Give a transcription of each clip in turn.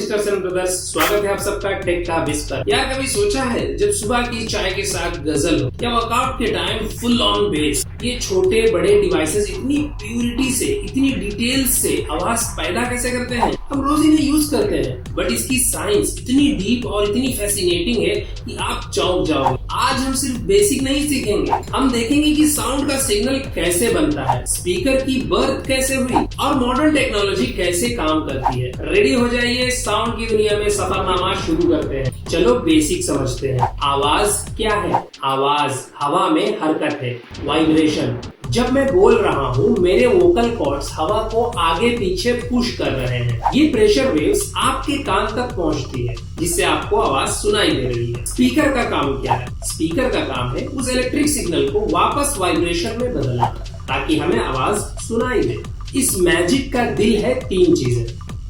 Sisters and brothers, स्वागत है आप सबका टेक का बिस पर। क्या कभी सोचा है जब सुबह की चाय के साथ गजल हो या वर्कआउट के टाइम फुल ऑन बेस, ये छोटे बड़े डिवाइसेस इतनी प्यूरिटी से, इतनी डिटेल्स से आवाज पैदा कैसे करते हैं? हम रोज इन्हें यूज करते हैं, बट इसकी साइंस इतनी डीप और इतनी फैसिनेटिंग है कि आप चौंक जाओगे। आज हम सिर्फ बेसिक नहीं सीखेंगे, हम देखेंगे कि साउंड का सिग्नल कैसे बनता है, स्पीकर की बर्थ कैसे हुई और मॉडर्न टेक्नोलॉजी कैसे काम करती है। रेडी हो जाइए, साउंड की दुनिया में सफरनामा शुरू करते हैं। चलो बेसिक समझते हैं। आवाज क्या है? आवाज हवा में हरकत है, वाइब्रेशन। जब मैं बोल रहा हूँ, मेरे वोकल कॉर्ड्स हवा को आगे पीछे पुश कर रहे हैं। ये प्रेशर वेव्स आपके कान तक पहुँचती है, जिससे आपको आवाज सुनाई दे रही है। स्पीकर का काम क्या है? स्पीकर का काम है उस इलेक्ट्रिक सिग्नल को वापस वाइब्रेशन में बदलना, ताकि हमें आवाज सुनाई दे। इस मैजिक का दिल है तीन चीजें।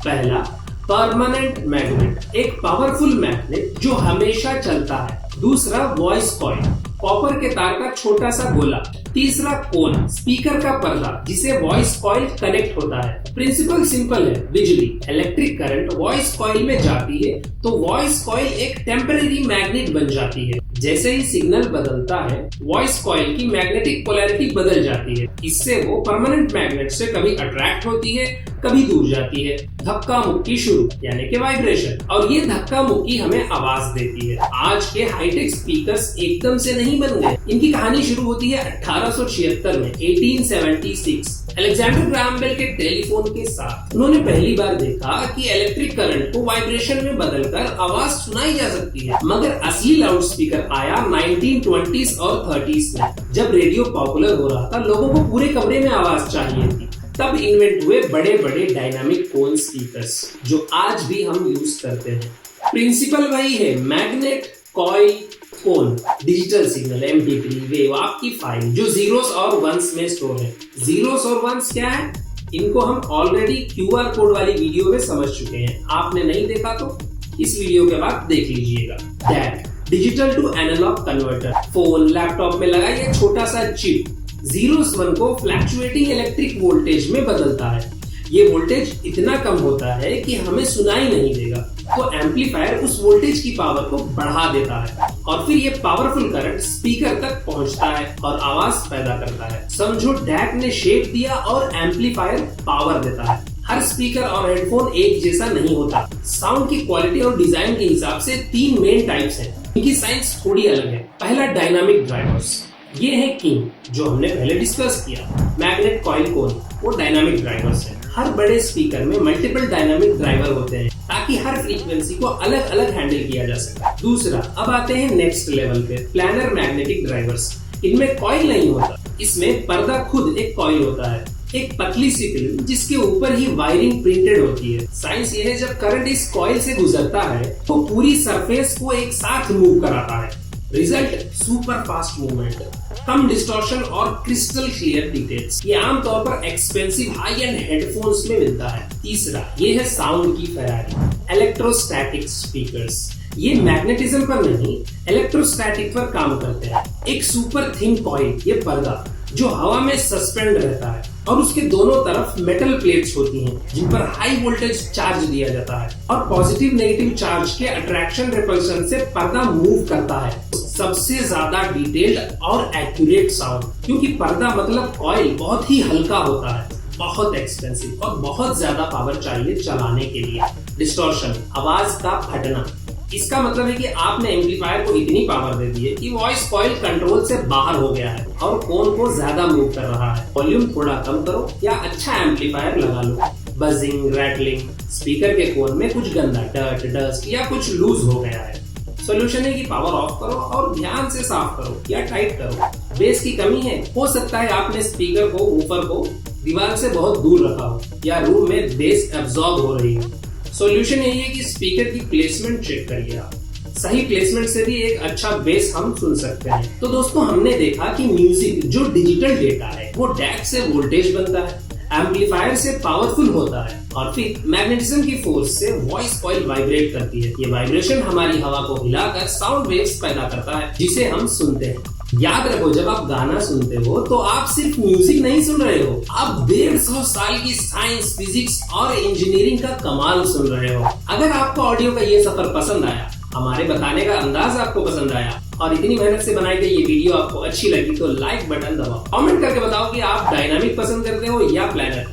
पहला, परमानेंट मैग्नेट, एक पावरफुल मैग्नेट जो हमेशा चलता है। दूसरा, वॉइस कॉइल, कॉपर के तार का छोटा सा गोला। तीसरा, कोन, स्पीकर का पर्दा जिसे वॉइस कॉइल कनेक्ट होता है। प्रिंसिपल सिंपल है, बिजली, इलेक्ट्रिक करंट वॉइस कॉइल में जाती है तो वॉइस कॉइल एक टेम्परेरी मैग्नेट बन जाती है। जैसे ही सिग्नल बदलता है, वॉइस कॉइल की मैग्नेटिक पोलैरिटी बदल जाती है। इससे वो परमानेंट मैग्नेट से कभी अट्रैक्ट होती है, कभी दूर जाती है। धक्का मुक्की शुरू, यानी कि वाइब्रेशन, और ये धक्का मुक्की हमें आवाज देती है। आज के हाईटेक स्पीकर्स एकदम से नहीं बन गए। इनकी कहानी शुरू होती है 1876 में, 1876। अलेक्जेंडर ग्राहम बेल के टेलीफोन के साथ उन्होंने पहली बार देखा कि इलेक्ट्रिक करंट को वाइब्रेशन में बदलकर आवाज सुनाई जा सकती है। मगर असली लाउड स्पीकर आया 1920s और 30s में, जब रेडियो पॉपुलर हो रहा था। लोगों को पूरे कमरे में आवाज चाहिए थी। तब इन्वेंट हुए बड़े बड़े डायनामिक कोन स्पीकर्स, जो आज भी हम यूज करते हैं। प्रिंसिपल वही है, मैग्नेट, कॉइल, कोन, डिजिटल सिग्नल, MP3 वेव, आपकी फाइल जो जीरोस और वंस में स्टोर है। जीरोस और वंस क्या है? इनको हम ऑलरेडी QR कोड वाली वीडियो में समझ चुके हैं। आपने नहीं देखा तो इस वीडियो के बाद देख लीजिएगा। DAC, digital to analog converter, phone, laptop में लगा ये छोटा सा चिप जीरोस वन को फ्लैक्चुएटिंग इलेक्ट्रिक वोल्टेज में बदलता है। ये वोल्टेज इतना कम होता है कि हमें सुनाई नहीं देगा, तो एम्पलीफायर उस वोल्टेज की पावर को बढ़ा देता है और फिर ये पावरफुल करंट स्पीकर तक पहुंचता है और आवाज पैदा करता है। समझो DAC ने शेप दिया और एम्पलीफायर पावर देता है। हर स्पीकर और हेडफोन एक जैसा नहीं होता। साउंड की क्वालिटी और डिजाइन के हिसाब से तीन मेन टाइप्स हैं। इनकी साइंस थोड़ी अलग है। पहला, डायनामिक ड्राइवर्स, ये है किंग, जो हमने पहले डिस्कस किया। मैग्नेट, कॉइल, कोन, वो डायनामिक ड्राइवर्स हैं। हर बड़े स्पीकर में मल्टीपल डायनामिक ड्राइवर होते हैं, ताकि हर फ्रीक्वेंसी को अलग अलग हैंडल किया जा सके। दूसरा, अब आते हैं नेक्स्ट लेवल पे, प्लानर मैग्नेटिक ड्राइवर्स। इनमें कॉइल नहीं होता, इसमें पर्दा खुद एक कॉइल होता है, एक पतली सी फिल्म जिसके ऊपर ही वायरिंग प्रिंटेड होती है। साइंस ये है, जब करंट इस कॉइल से गुजरता है तो पूरी सरफेस को एक साथ मूव कराता है। रिजल्ट, सुपर फास्ट मूवमेंट, कम डिस्टॉर्शन और क्रिस्टल क्लियर डिटेल्स। ये आमतौर पर एक्सपेंसिव हाई एंड हेडफोन्स में मिलता है। तीसरा, ये है साउंड की फेरारी, इलेक्ट्रोस्टैटिक स्पीकर्स। ये मैग्नेटिज्म पर नहीं, इलेक्ट्रोस्टैटिक पर काम करते हैं। एक सुपर थिन कॉइल, ये पर्दा जो हवा में सस्पेंड रहता है, और उसके दोनों तरफ मेटल प्लेट्स होती हैं जिन पर हाई वोल्टेज चार्ज दिया जाता है, और पॉजिटिव नेगेटिव चार्ज के अट्रैक्शन रिपल्शन से पर्दा मूव करता है। सबसे ज्यादा डिटेल्ड और एक्यूरेट साउंड, क्योंकि पर्दा मतलब कॉइल बहुत ही हल्का होता है, बहुत एक्सपेंसिव और बहुत ज्यादा पावर चाहिए चलाने के लिए। डिस्टॉर्शन, आवाज का फटना, इसका मतलब है कि आपने एम्पलीफायर को इतनी पावर दे दी है कि वॉइस कॉइल कंट्रोल से बाहर हो गया है और कोन को ज्यादा मूव कर रहा है। वॉल्यूम थोड़ा कम करो या अच्छा एम्पलीफायर लगा लो। बजिंग, रैटलिंग, स्पीकर के कोन में कुछ गंदा डर्ट, डस्ट या कुछ लूज हो गया है। सोल्यूशन है कि पावर ऑफ करो और ध्यान से साफ करो या टाइट करो। बेस की कमी है, हो सकता है आपने स्पीकर को, वूफर को दीवार से बहुत दूर रखा हो या रूम में बेस एब्जॉर्ब हो रही हो। सॉल्यूशन यही है कि स्पीकर की प्लेसमेंट चेक करिए आप। सही प्लेसमेंट से भी एक अच्छा बेस हम सुन सकते हैं। तो दोस्तों, हमने देखा कि म्यूजिक जो डिजिटल डेटा है वो DAC से वोल्टेज बनता है, एम्पलीफायर से पावरफुल होता है, और फिर मैग्नेटिज्म की फोर्स से वॉइस कॉइल वाइब्रेट करती है। ये वाइब्रेशन हमारी हवा को हिलाकर साउंड वेव्स पैदा करता है, जिसे हम सुनते हैं। याद रखो, जब आप गाना सुनते हो तो आप सिर्फ म्यूजिक नहीं सुन रहे हो, आप 150 साल की साइंस, फिजिक्स और इंजीनियरिंग का कमाल सुन रहे हो। अगर आपको ऑडियो का ये सफर पसंद आया, हमारे बताने का अंदाज आपको पसंद आया और इतनी मेहनत से बनाई गई ये वीडियो आपको अच्छी लगी तो लाइक बटन दबाओ, कमेंट करके बताओ कि आप डायनामिक पसंद करते हो या प्लानर,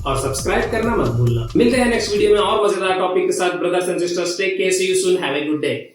और सब्सक्राइब करना मत भूलना। मिलते हैं नेक्स्ट वीडियो में और मजेदार टॉपिक के साथ। Brothers and sisters, take care, see you soon, have a good day.